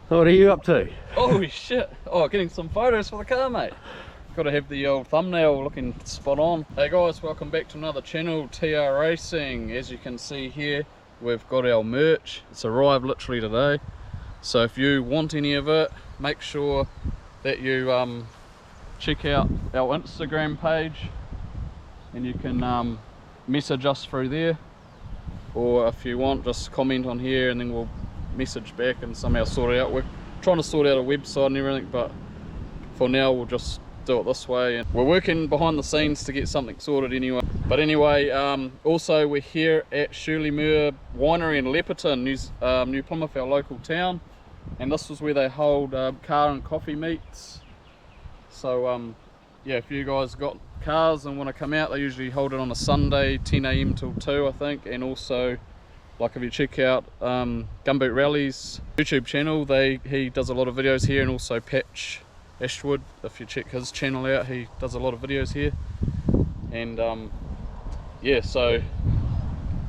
What are you up to? Holy shit! Oh, getting some photos for the car, mate. Got to have the old thumbnail looking spot on. Hey guys, welcome back to another channel, TR Racing. As you can see here, we've got our merch. It's arrived literally today. So if you want any of it, make sure that you check out our Instagram page, and you can message us through there, or if you want, just comment on here and then we'll message back and somehow sort it out. We're trying to sort out a website and everything, but for now we'll just do it this way, and we're working behind the scenes to get something sorted anyway. But anyway, also we're here at Shirley Muir Winery in Lepperton, New Plymouth, our local town, and this is where they hold car and coffee meets. So yeah, if you guys got cars and want to come out, they usually hold it on a Sunday, 10 AM till 2 I think. And also, like, if you check out Gumboot Rally's YouTube channel, he does a lot of videos here, and also Patch Ashwood, if you check his channel out, he does a lot of videos here. And yeah, so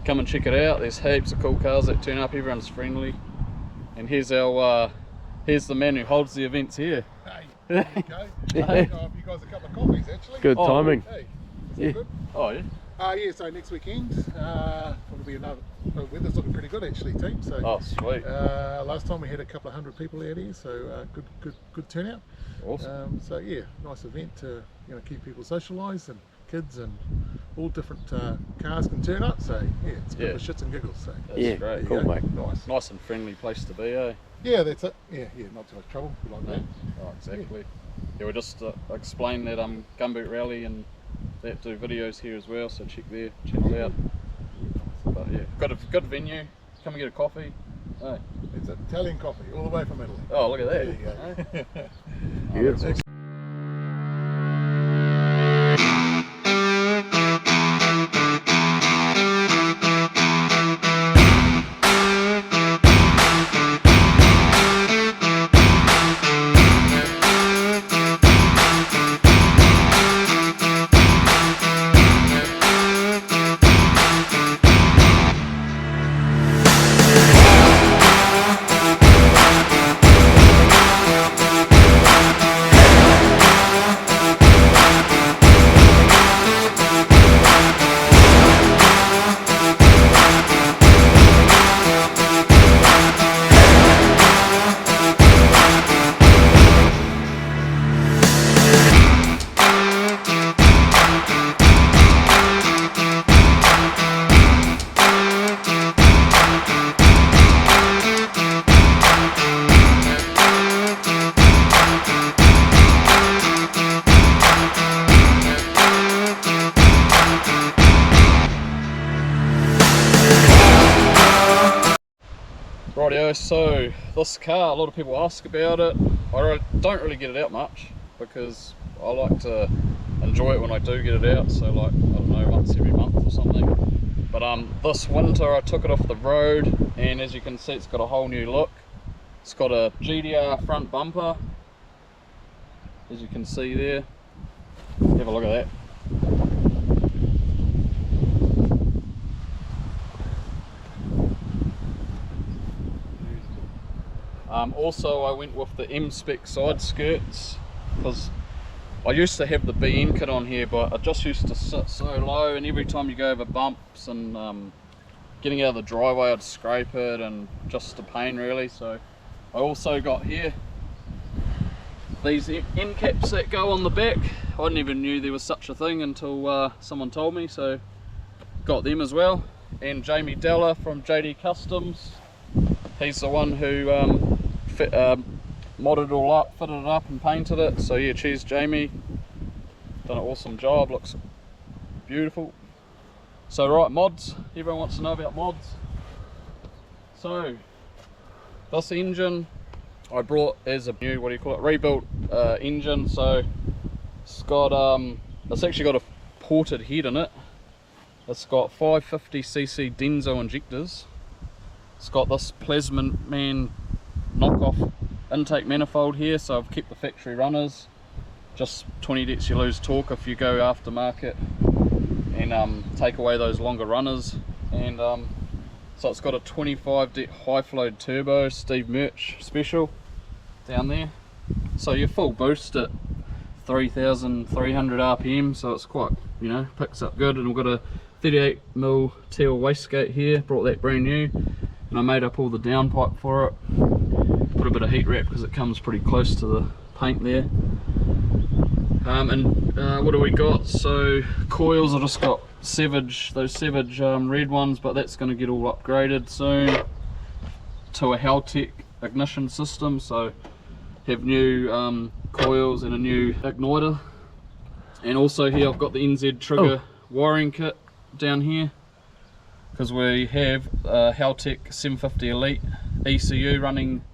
come and check it out. There's heaps of cool cars that turn up, everyone's friendly. And here's our here's the man who holds the events here. Hey, there you go. I'll have you guys a couple of coffees actually. Good timing. Hey, Yeah. good? Oh yeah? Yeah, so next weekend, it'll be another, the weather's looking pretty good actually, team. So, Oh sweet. last time we had a couple of hundred people out here, so good turnout. Awesome. So yeah, nice event to keep people socialised, and kids and all different cars can turn up. So yeah, it's good for shits and giggles. So That's Yeah, great. cool, mate. Nice and friendly place to be, eh? Yeah, that's it. Yeah, not too much trouble. We like that. Oh, exactly. Yeah, we'll just explain that Gumboot Rally and that do videos here as well, so check their channel out. But yeah, got a good venue. Come and get a coffee. Hey. It's Italian coffee all the way from Italy. Oh, look at that. There you go. Beautiful. Rightio, so this car, a lot of people ask about it. I don't really get it out much because I like to enjoy it when I do get it out, so like, I don't know, once every month or something. But this winter I took it off the road, and as you can see, it's got a whole new look. It's got a GDR front bumper, as you can see there. Have a look at that. Also I went with the M-Spec side skirts, because I used to have the BN kit on here, but it just used to sit so low, and every time you go over bumps and getting out of the driveway I'd scrape it, and just a pain really. So I also got here these end caps that go on the back. I never knew there was such a thing until someone told me, so got them as well. And Jamie Della from JD Customs, he's the one who modded it all up, fitted it up and painted it. So yeah, cheers Jamie, done an awesome job, looks beautiful. So right, mods, everyone wants to know about mods. So this engine I brought as a new, rebuilt engine. So it's got it's actually got a ported head in it. It's got 550cc Denso injectors. It's got this Plasman knockoff intake manifold here, so I've kept the factory runners. Just 20 dets you lose torque if you go aftermarket, and take away those longer runners. And so it's got a 25 det high flow turbo, Steve Murch special. down there. So your full boost at 3,300 RPM, so it's quite, you know, picks up good. And we've got a 38mm teal wastegate here, brought that brand new, and I made up all the downpipe for it. Put a bit of heat wrap because it comes pretty close to the paint there. What do we got? So coils, I just got Savage, those Savage red ones, but that's going to get all upgraded soon to a Haltech ignition system, so have new coils and a new igniter. And also here I've got the NZ trigger wiring kit down here, because we have a Haltech 750 Elite ECU running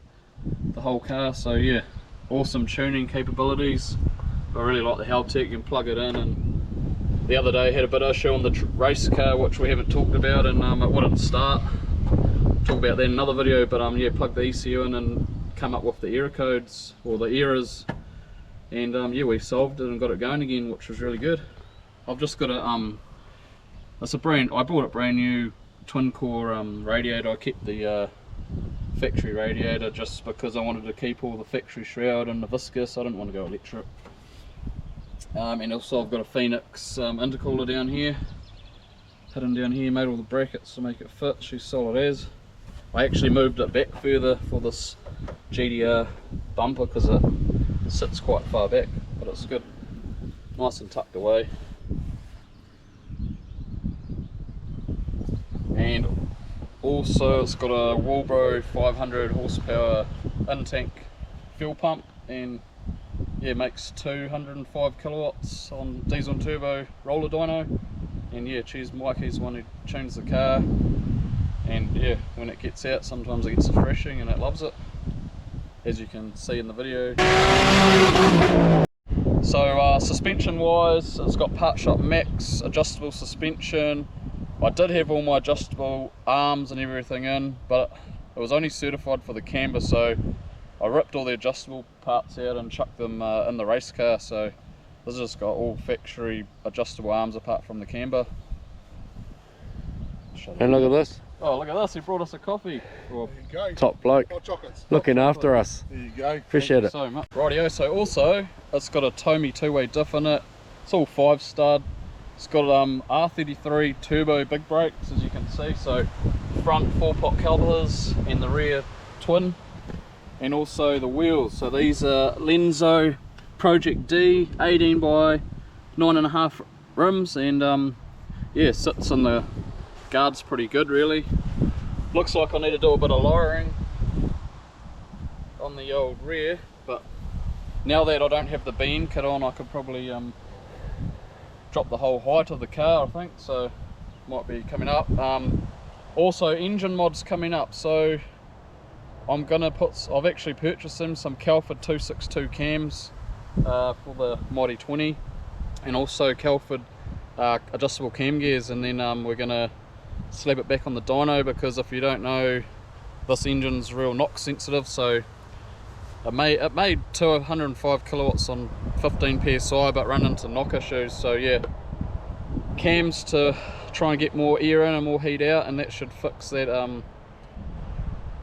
the whole car. So yeah, awesome tuning capabilities. I really like the Haltech. You can plug it in, and the other day had a bit of issue on the race car which we haven't talked about, and it wouldn't start. Talk about that in another video, but yeah, plug the ECU in and come up with the error codes or the errors, and yeah, we solved it and got it going again, which was really good. I've just got a I bought a brand new twin core radiator. I kept the factory radiator just because I wanted to keep all the factory shroud and the viscous. I didn't want to go electric. And also I've got a Phoenix intercooler down here, hidden down here, made all the brackets to make it fit. She's solid as. I actually moved it back further for this GDR bumper because it sits quite far back, but it's good, nice and tucked away. And also it's got a Walbro 500 horsepower in-tank fuel pump, and yeah, makes 205 kilowatts on diesel and turbo roller dyno. And yeah, cheers, Mikey's the one who tunes the car, and yeah, when it gets out sometimes it gets refreshing and it loves it, as you can see in the video. So suspension wise, it's got Part Shop Max adjustable suspension. I did have all my adjustable arms and everything in, but it was only certified for the camber, so I ripped all the adjustable parts out and chucked them in the race car. So this has just got all factory adjustable arms apart from the camber. And look at this. Oh, look at this, he brought us a coffee. Well, There you go. Top bloke. Hot chocolates. Looking after us. There you go. Appreciate it. so much. Rightio, so also it's got a Tomy two-way diff in it. It's all 5-stud. It's got R33 turbo big brakes, as you can see. So front 4-pot calipers and the rear twin. And also the wheels. So these are Lenzo Project D 18 by 9.5 rims, and yeah, sits in the guards pretty good really. Looks like I need to do a bit of lowering on the old rear, but now that I don't have the bean kit on, I could probably drop the whole height of the car, I think, so might be coming up. Also engine mods coming up, so I'm gonna I've actually purchased some Calford 262 cams for the Mighty 20, and also Calford adjustable cam gears, and then we're gonna slap it back on the dyno, because if you don't know, this engine's real knock sensitive, so it made 205 kilowatts on 15 psi, but run into knock issues. So yeah, cams to try and get more air in and more heat out, and that should fix that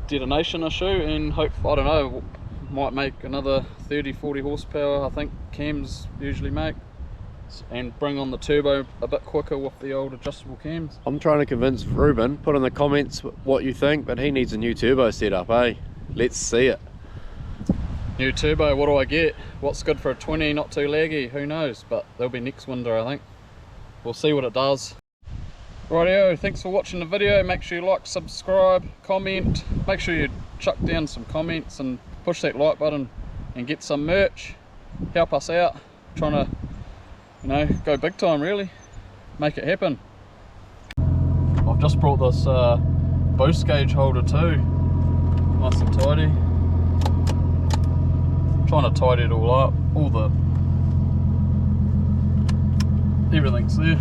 detonation issue, and hope, I don't know, might make another 30-40 horsepower, I think cams usually make, and bring on the turbo a bit quicker with the old adjustable cams. I'm trying to convince Ruben, put in the comments what you think, but he needs a new turbo setup, eh? Let's see it. New turbo, what do I get? What's good for a 20, not too laggy, who knows, but there'll be next winter, I think. We'll see what it does. Rightio, thanks for watching the video. Make sure you like, subscribe, comment. Make sure you chuck down some comments and push that like button and get some merch. Help us out, trying to, you know, go big time really, make it happen. I've just brought this boost gauge holder too, nice and tidy. Trying to tidy it all up, everything's there.